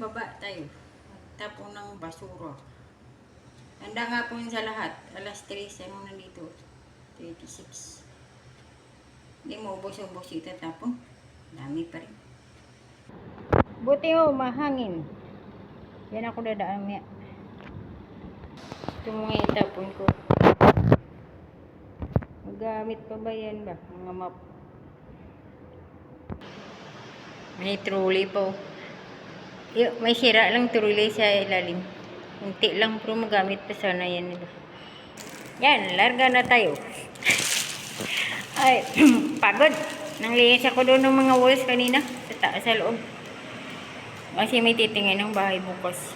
baba tayo. Tapon ng basura. Handa nga po yun sa lahat. Alas 3, ano nandito? 36. Hindi mo ubos-ubos itatapon. Dami pa rin. Buti ho, mahangin. Yan ako dadaan niya. Ito mga itapon ko. Magamit pa ba yan ba? Mga map. May trolley po. May sira lang trolley sa ilalim. Unti lang pero magamit pa sana yan nila. Yan, larga na tayo. Ay, pagod. Nanglinis ako doon ng mga walls kanina sa loob. Kasi may titingin ng bahay bukas.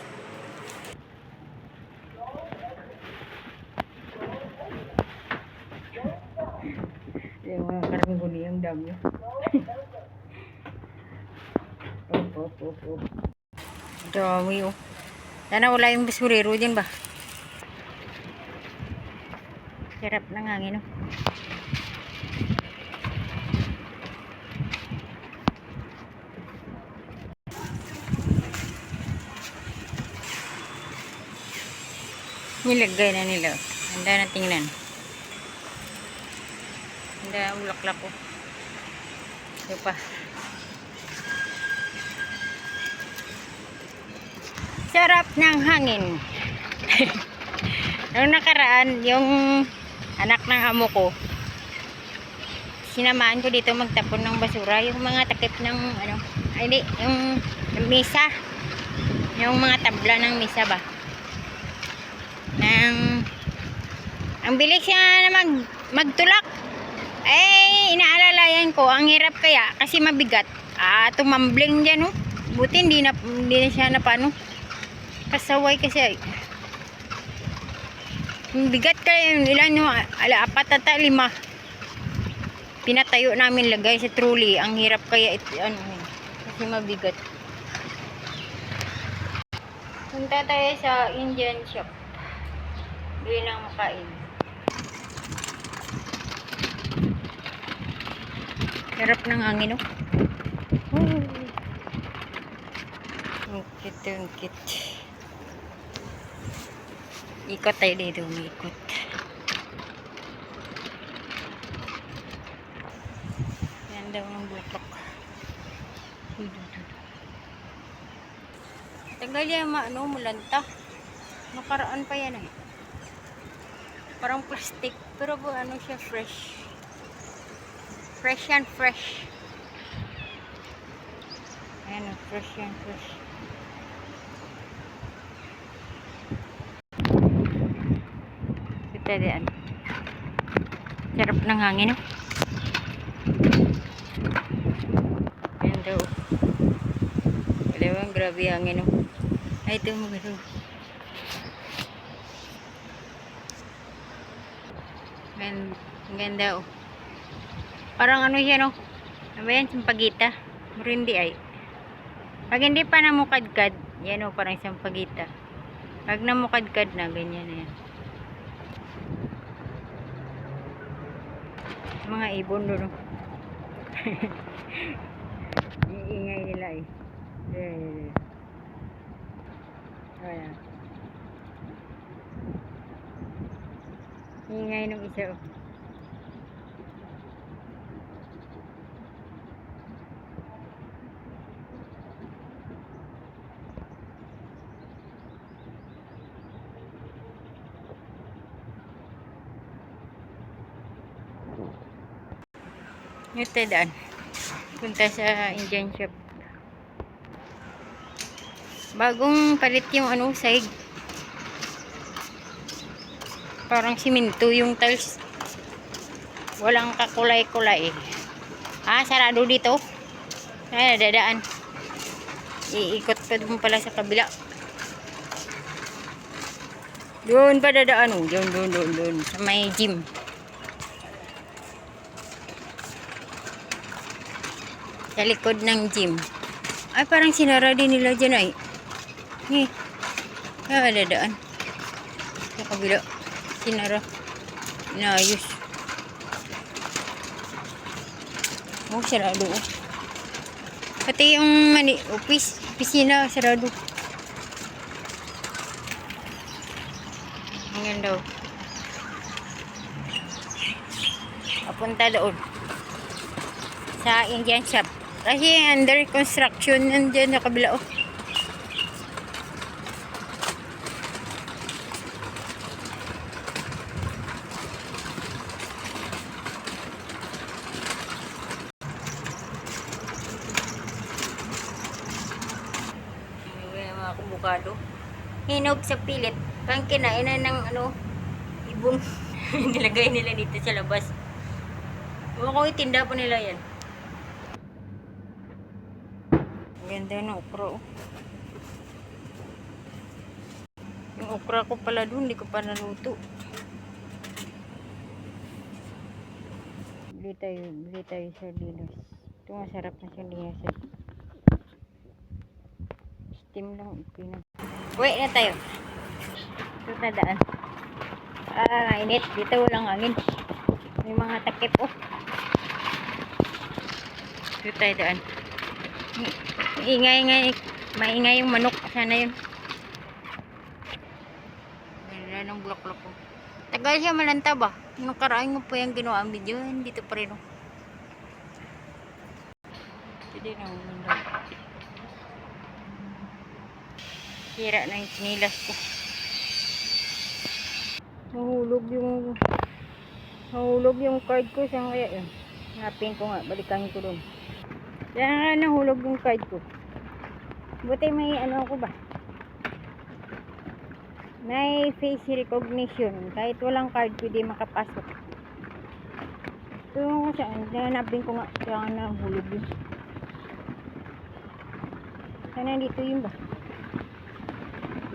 Yung mga karangguni ang dami. Op. Dami oh. Sana wala yung basurero dyan ba? Sarap ng hangin oh. Nilagay na nila. Handa na tingnan. Handa ang bulaklak ko. Ito pa. Sarap ng hangin. Noong nakaraan, yung anak ng amo ko, sinamaan ko dito magtapon ng basura. Yung mga takip ng, yung misa. Yung mga tabla ng misa ba? Ang bilis niya na magtulak. Inaalalayan ko, ang hirap kaya kasi mabigat. Tumambling dyan, oh. Buti hindi na siya napano. Kasaway kasi ay. Bigat kaya ilan no, 4 ata 5. Pinatayo namin lagay sa trolley. Ang hirap kaya kasi mabigat. Punta tayo sa Indian shop. Doon lang makain. Harap ng hangin, oh. Ungkit. Ikot tayo dito, ikot. Yan daw ang butok. Tagal yan mulanta. Nakaraan pa yan eh. Parang plastic, pero siya fresh. Fresh yan, fresh. Ayan o, fresh yan, fresh. Kita diyan. Sarap ng hangin o. Ayan daw. Alam, grabe hangin o. Ay, ito magano. Ang ganda o. Parang siya no. Ano ba yan? Sampagita. Pero hindi ay. Pag hindi pa namukadkad, yan o, parang sampagita. Pag namukadkad na, ganyan na yan. Mga ibon doon. Iingay nila eh. Ayan. Iingay nung isa. Ito daan. Punta sa Indian shop. Bagong palit yung sahig. Parang simento yung tiles. Walang kakulay-kulay. Sarado dito. Ay, dadaan. Iikot pa dun pala sa kabila. Doon pa dadaan. Doon. Sa may gym. Sa likod ng gym. Ay, parang sinara din nila dyan ay. Dadaan. Sa kabila. Sinara. Inayos. Sarado. Pati yung opisina, sarado. Ngayon daw. Papunta doon. Sa Indian shop. Kasi under construction yan dyan sa kabila. Oh. Mga kubukado. Hinog sa pilit. Kang kinainan ng ibon. Nilagay nila dito sa labas. Huwag ko itinda po nila yan. Ganda ng okra. Oh. Yung okra ko pala doon, hindi ko pa naluto. Bili tayo sardinas. Ito masarap na sardinas. Steam lang, okay na. Uwi na tayo. Ito na daan. Init. Dito walang hangin. May mga takip. Oh. Ito tayo daan. Maingay yung manok. Sana yun. Ganda ng bulak-bulak ko. Tagal siya malanta ba? Nung karaan mo po yung ginawa ang video. Dito pa rin. Hindi na umanda. Sira na yung sinilas ko. Nahulog yung card ko. Saan kaya yun? Hanapin ko nga. Balikan ko doon. Kaya nahulog yung card ko. Buti may ako ba? May face recognition. Kahit walang card, pwede makapasok. Ito ko saan. Hanapin ko nga. Kaya nahulog yun. Sana dito yun ba?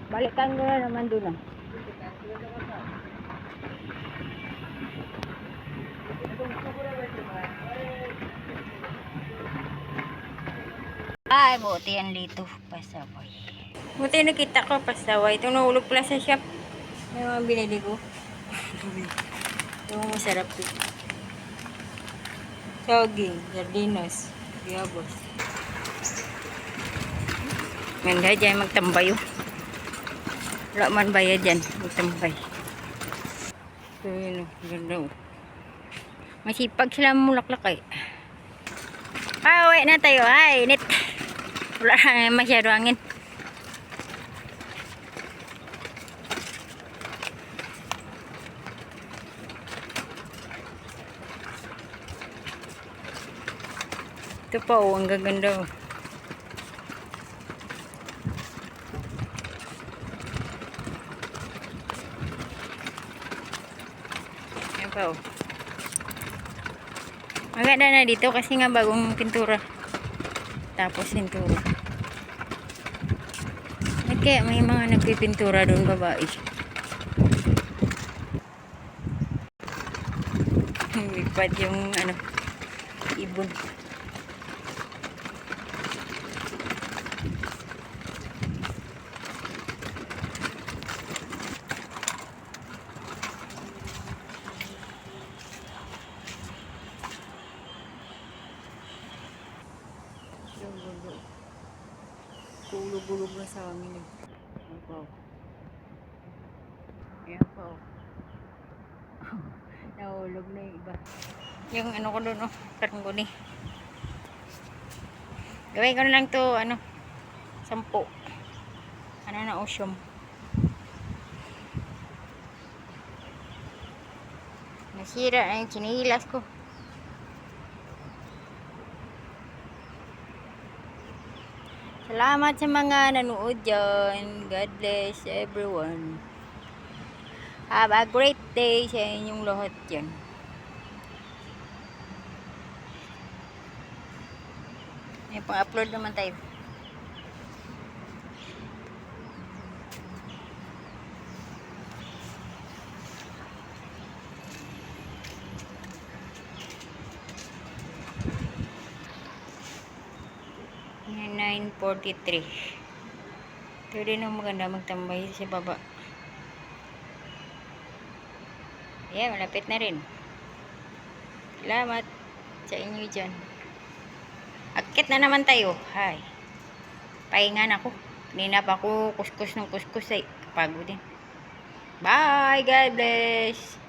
Balikan ko na naman doon. Ay, buti yan dito. Pasaway. Buti nakita ko pasaway. Ito nahulog pala sa shop. May mga binili ko. Yung masarap ito. Saging, sardinas, yabos. Ganda dyan magtambay. Wala man bayad dyan. Magtambay. So yun. Ganda. Masipag sila mulaklak eh. Uwi na tayo. Ay, init. Wala na masyado hangin. Ito pa ang gaganda. Ayan pa maganda na dito kasi nga bagong pintura. Tapos pintura. At kaya may mga nagpipintura doon babae. Lipad yung ibon. Gulog-gulog na sa amin. Ayan pa. Ayan pa. Nahulog na yung iba. Yung ko doon, karangguni. Gawin ko na lang to, 10. Na osyom. Nasira na yung chinilas ko. Salamat sa mga nanood dyan. God bless everyone. Have a great day sa inyong lahat dyan. May pang-upload naman tayo. Yan, 9:43. Ito din ang maganda magtambay sa baba. Ayan, malapit na rin. Salamat sa inyo dyan. Akit na naman tayo. Hay. Pahinga na ako. Kanina pa ako kuskus ng kuskus ay kapagod din. Bye. God bless.